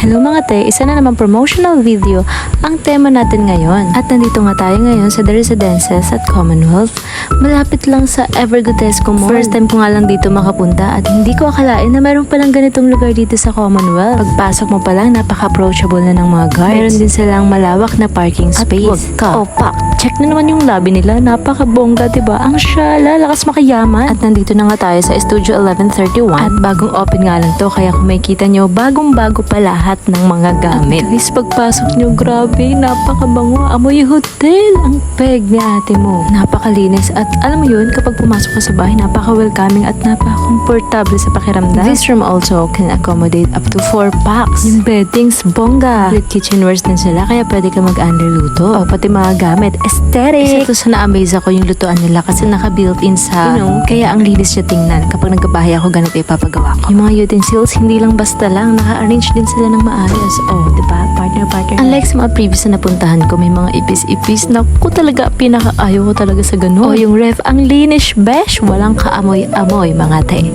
Hello mga te, isa na naman promotional video ang tema natin ngayon. At nandito nga tayo ngayon sa The Residences at Commonwealth. Malapit lang sa Evergotesco Mall. First time ko nga lang dito makapunta at hindi ko akalain na meron palang ganitong lugar dito sa Commonwealth. Pagpasok mo pa lang, napaka-approachable na ng mga guards. Meron din silang malawak na parking space. At wag ka. Opak, check na naman yung lobby nila. Napaka-bongga, diba? Ang syala, lakas makayaman. At nandito na nga tayo sa Studio 1131. At bagong open nga lang to, kaya kung makikita nyo, bagong-bago pa lahat ng mga gamit. At guys, pagpasok nyo, grabe, napakabango. Amoy hotel ang peg ni ate mo. Napakalinis. At alam mo yun, kapag pumasok ka sa bahay, napaka-welcoming at napaka-comfortable sa pakiramdam. This room also can accommodate up to 4 packs. Yung beddings, bongga. Split kitchenwares din sila, kaya pwede ka mag-underluto. O pati mga gamit, aesthetic. Isa to sa na-amaze ako yung lutuan nila kasi naka-built-in sa, kaya ang linis siya tingnan. Kapag nagbabahay ako, ganito ipapagawa ko. Yung mga utensils, hindi lang basta lang, naka-arrange din sila ng maayos. Oh, diba? Partner. Unlike sa mga previous na napuntahan ko, may mga ipis-ipis. Naku talaga, pinaka-ayaw ko talaga sa ganun. Oh, yung ref, ang linis, besh. Walang kaamoy-amoy, mga te.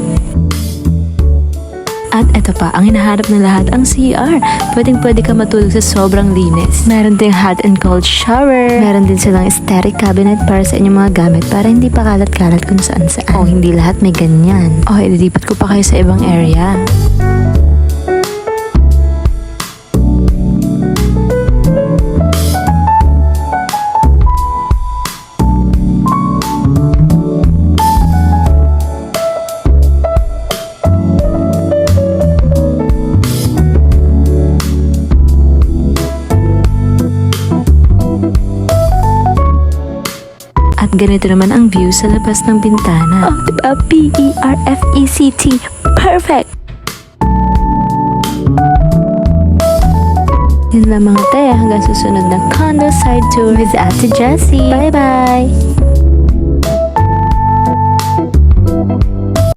At eto pa, ang hinahanap na lahat, ang CR. Pwedeng-pwede ka matulog sa sobrang linis. Meron ding hot and cold shower. Meron din silang aesthetic cabinet para sa inyong mga gamit para hindi pa kalat-kalat kung saan-saan. Oh, hindi lahat may ganyan. Oh, ililipat ko pa kayo sa ibang area. At ganito naman ang view sa labas ng bintana. Oh, diba? P-E-R-F-E-C-T. Perfect! Yun lang mga te, hanggang susunod na condo side tour with Ate Jessie. Bye-bye!